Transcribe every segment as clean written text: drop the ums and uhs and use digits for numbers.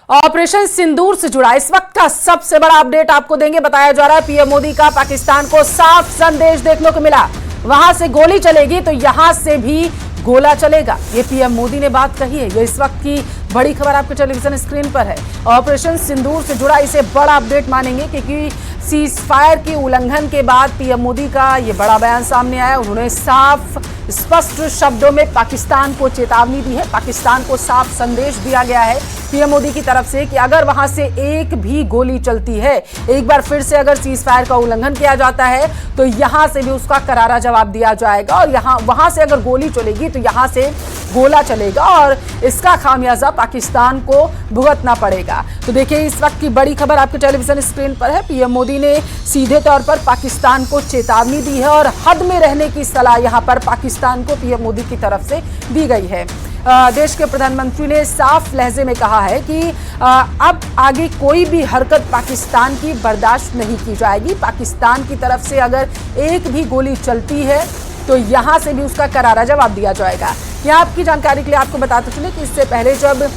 Operation सिंदूर से जुड़ा इस वक्त का सबसे बड़ा अपडेट आपको देंगे। बताया जा रहा है पीएम मोदी का पाकिस्तान को साफ संदेश देखने को मिला। वहां से गोली चलेगी तो यहां से भी गोला चलेगा, ये पीएम मोदी ने बात कही है। ये इस वक्त की बड़ी खबर आपके टेलीविजन स्क्रीन पर है। ऑपरेशन सिंदूर से जुड़ा इसे बड़ा अपडेट मानेंगे क्योंकि सीज फायर के उल्लंघन के बाद पीएम मोदी का ये बड़ा बयान सामने आया। उन्होंने साफ स्पष्ट शब्दों में पाकिस्तान को चेतावनी दी है, पाकिस्तान को साफ संदेश दिया गया है पीएम मोदी की तरफ से कि अगर वहां से एक भी गोली चलती है, एक बार फिर से अगर सीज फायर का उल्लंघन किया जाता है तो यहां से भी उसका करारा जवाब दिया जाएगा और वहां से अगर गोली चलेगी तो यहां से गोला चलेगा और इसका खामियाजा पाकिस्तान को भुगतना पड़ेगा। तो देखिए इस वक्त की बड़ी खबर आपके टेलीविजन स्क्रीन पर है। पीएम मोदी ने सीधे तौर पर पाकिस्तान को चेतावनी दी है और हद में रहने की सलाह यहां पर पाकिस्तान को पीएम मोदी की तरफ से दी गई है। देश के प्रधानमंत्री ने साफ लहजे में कहा है कि अब आगे कोई भी हरकत पाकिस्तान की बर्दाश्त नहीं की जाएगी। पाकिस्तान की तरफ से अगर एक भी गोली चलती है तो यहां से भी उसका करारा जवाब दिया जाएगा। यहाँ आपकी जानकारी के लिए आपको बताते चले कि इससे पहले जब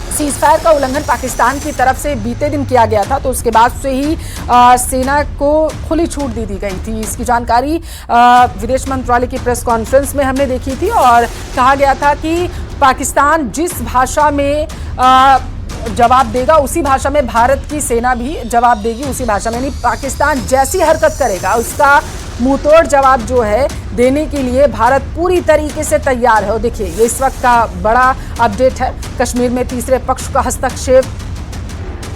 सीज फायर का उल्लंघन पाकिस्तान की तरफ से बीते दिन किया गया था तो उसके बाद से ही सेना को खुली छूट दी गई थी। इसकी जानकारी विदेश मंत्रालय की प्रेस कॉन्फ्रेंस में हमने देखी थी और कहा गया था कि पाकिस्तान जिस भाषा में जवाब देगा उसी भाषा में भारत की सेना भी जवाब देगी, उसी भाषा में। यानी पाकिस्तान जैसी हरकत करेगा उसका मुंहतोड़ जवाब जो है देने के लिए भारत पूरी तरीके से तैयार है। और देखिए ये इस वक्त का बड़ा अपडेट है। कश्मीर में तीसरे पक्ष का हस्तक्षेप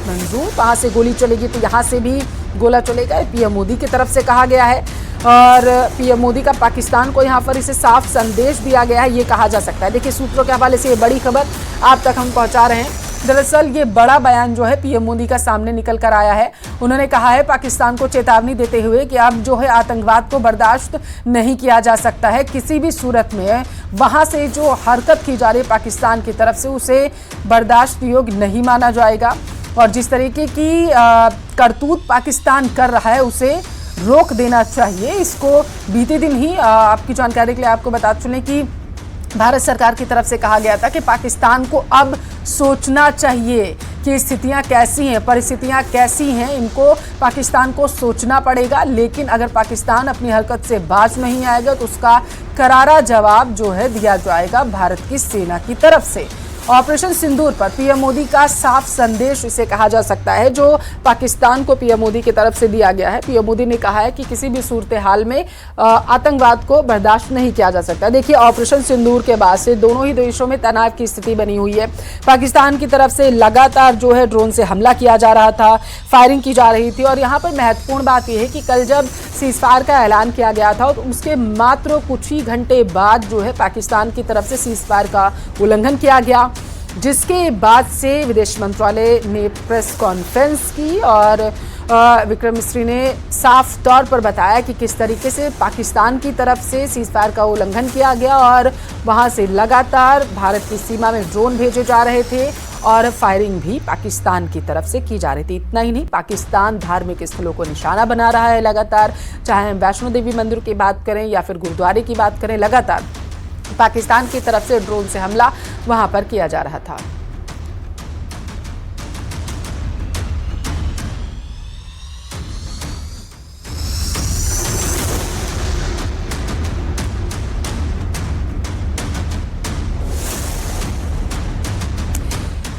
मंजूर, वहां से गोली चलेगी तो यहां से भी गोला चलेगा, पीएम मोदी की तरफ से कहा गया है। और पीएम मोदी का पाकिस्तान को यहाँ पर इसे साफ संदेश दिया गया है, ये कहा जा सकता है। देखिए सूत्रों के हवाले से ये बड़ी खबर आप तक हम पहुंचा रहे हैं। दरअसल ये बड़ा बयान जो है पीएम मोदी का सामने निकल कर आया है। उन्होंने कहा है पाकिस्तान को चेतावनी देते हुए कि अब जो है आतंकवाद को बर्दाश्त नहीं किया जा सकता है, किसी भी सूरत में वहां से जो हरकत की जा रही है पाकिस्तान की तरफ से उसे बर्दाश्त योग्य नहीं माना जाएगा। और जिस तरीके की करतूत पाकिस्तान कर रहा है उसे रोक देना चाहिए। इसको बीते दिन ही आपकी जानकारी के लिए आपको बता चलें कि भारत सरकार की तरफ से कहा गया था कि पाकिस्तान को अब सोचना चाहिए कि स्थितियां कैसी हैं, परिस्थितियां कैसी हैं, इनको पाकिस्तान को सोचना पड़ेगा। लेकिन अगर पाकिस्तान अपनी हरकत से बाज नहीं आएगा तो उसका करारा जवाब जो है दिया जाएगा भारत की सेना की तरफ से। ऑपरेशन सिंदूर पर पीएम मोदी का साफ संदेश इसे कहा जा सकता है जो पाकिस्तान को पीएम मोदी की तरफ से दिया गया है। पीएम मोदी ने कहा है कि किसी भी सूरत हाल में आतंकवाद को बर्दाश्त नहीं किया जा सकता। देखिए ऑपरेशन सिंदूर के बाद से दोनों ही देशों में तनाव की स्थिति बनी हुई है। पाकिस्तान की तरफ से लगातार जो है ड्रोन से हमला किया जा रहा था, फायरिंग की जा रही थी। और यहाँ पर महत्वपूर्ण बात यह है कि कल जब सीज फायर का ऐलान किया गया था तो उसके मात्र कुछ ही घंटे बाद जो है पाकिस्तान की तरफ से सीज फायर का उल्लंघन किया गया, जिसके बाद से विदेश मंत्रालय ने प्रेस कॉन्फ्रेंस की और विक्रम मिस्री ने साफ तौर पर बताया कि किस तरीके से पाकिस्तान की तरफ से सीज फायर का उल्लंघन किया गया और वहां से लगातार भारत की सीमा में ड्रोन भेजे जा रहे थे और फायरिंग भी पाकिस्तान की तरफ से की जा रही थी। इतना ही नहीं, पाकिस्तान धार्मिक स्थलों को निशाना बना रहा है लगातार, चाहे हम वैष्णो देवी मंदिर की बात करें या फिर गुरुद्वारे की बात करें, लगातार पाकिस्तान की तरफ से ड्रोन से हमला वहां पर किया जा रहा था।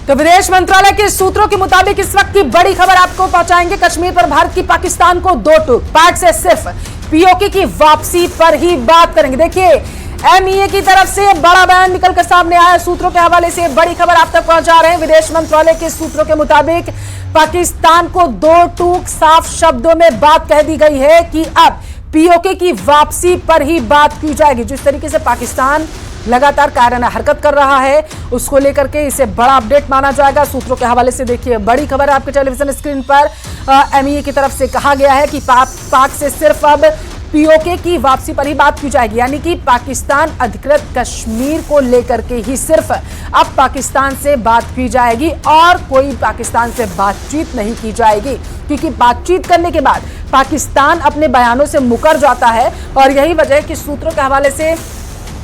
तो विदेश मंत्रालय के सूत्रों के मुताबिक इस वक्त की बड़ी खबर आपको पहुंचाएंगे। कश्मीर पर भारत की पाकिस्तान को दो टूक, पाक से सिर्फ पीओके की वापसी पर ही बात करेंगे। देखिए एमईए की तरफ से बड़ा बयान निकलकर सामने आया। सूत्रों के हवाले से बड़ी खबर आप तक पहुंचा रहे हैं। विदेश मंत्रालय के सूत्रों के मुताबिक पाकिस्तान को दो टूक साफ शब्दों में बात कह दी गई है कि अब पीओके की वापसी पर ही बात की जाएगी। जिस तरीके से पाकिस्तान लगातार कायराना हरकत कर रहा है उसको लेकर के इसे बड़ा अपडेट माना जाएगा। सूत्रों के हवाले से देखिए बड़ी खबर आपके टेलीविजन स्क्रीन पर। एमईए की तरफ से कहा गया है कि पाक से सिर्फ अब पीओके की वापसी पर ही बात की जाएगी, यानी कि पाकिस्तान अधिकृत कश्मीर को लेकर के ही सिर्फ अब पाकिस्तान से बात की जाएगी और कोई पाकिस्तान से बातचीत नहीं की जाएगी, क्योंकि बातचीत करने के बाद पाकिस्तान अपने बयानों से मुकर जाता है। और यही वजह है कि सूत्रों के हवाले से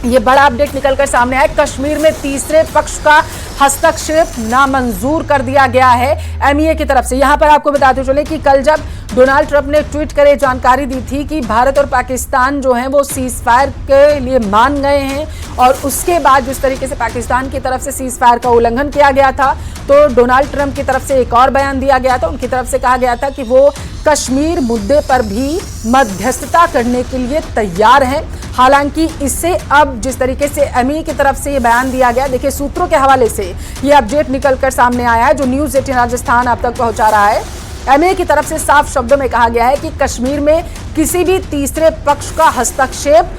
ये बड़ा अपडेट निकलकर सामने आया। कश्मीर में तीसरे पक्ष का हस्तक्षेप नामंजूर कर दिया गया है एमईए की तरफ से। यहां पर आपको बताते चले कि कल जब डोनाल्ड ट्रंप ने ट्वीट कर जानकारी दी थी कि भारत और पाकिस्तान जो हैं वो सीज फायर के लिए मान गए हैं, और उसके बाद जिस तरीके से पाकिस्तान की तरफ से सीज फायर का उल्लंघन किया गया था, तो डोनाल्ड ट्रंप की तरफ से एक और बयान दिया गया था। उनकी तरफ से कहा गया था कि वो कश्मीर मुद्दे पर भी मध्यस्थता करने के लिए तैयार हैं। हालांकि इससे अब जिस तरीके से एमईए की तरफ से ये बयान दिया गया, देखिए सूत्रों के हवाले से ये अपडेट निकलकर सामने आया है जो न्यूज़ 18 राजस्थान आप तक पहुंचा रहा है। एमईए की तरफ से साफ शब्दों में कहा गया है कि कश्मीर में किसी भी तीसरे पक्ष का हस्तक्षेप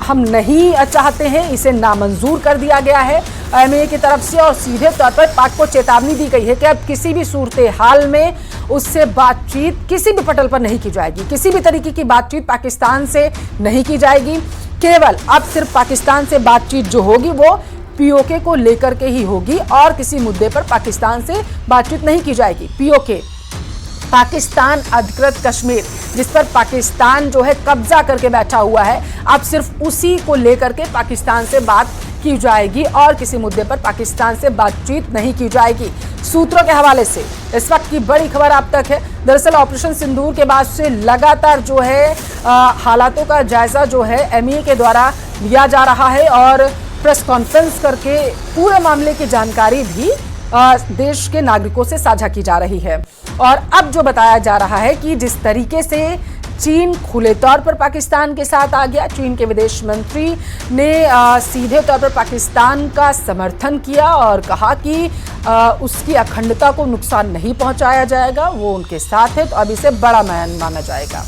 हम नहीं चाहते हैं, इसे नामंजूर कर दिया गया है एमईए की तरफ से। और सीधे तौर पर पाक को चेतावनी दी गई है कि अब किसी भी सूरत हाल में उससे बातचीत किसी भी पटल पर नहीं की जाएगी, किसी भी तरीके की बातचीत पाकिस्तान से नहीं की जाएगी। केवल अब सिर्फ पाकिस्तान से बातचीत जो होगी वो पीओके को लेकर के ही होगी, और किसी मुद्दे पर पाकिस्तान से बातचीत नहीं की जाएगी। पीओके पाकिस्तान अधिकृत कश्मीर, जिस पर पाकिस्तान जो है कब्जा करके बैठा हुआ है, अब सिर्फ उसी को लेकर के पाकिस्तान से बात की जाएगी और किसी मुद्दे पर पाकिस्तान से बातचीत नहीं की जाएगी। सूत्रों के हवाले से इस वक्त की बड़ी खबर आप तक है। दरअसल ऑपरेशन सिंदूर के बाद से लगातार जो है हालातों का जायजा जो है एमईए के द्वारा लिया जा रहा है, और प्रेस कॉन्फ्रेंस करके पूरे मामले की जानकारी भी देश के नागरिकों से साझा की जा रही है। और अब जो बताया जा रहा है कि जिस तरीके से चीन खुले तौर पर पाकिस्तान के साथ आ गया, चीन के विदेश मंत्री ने सीधे तौर पर पाकिस्तान का समर्थन किया और कहा कि उसकी अखंडता को नुकसान नहीं पहुंचाया जाएगा, वो उनके साथ है, तो अब इसे बड़ा माना जाएगा।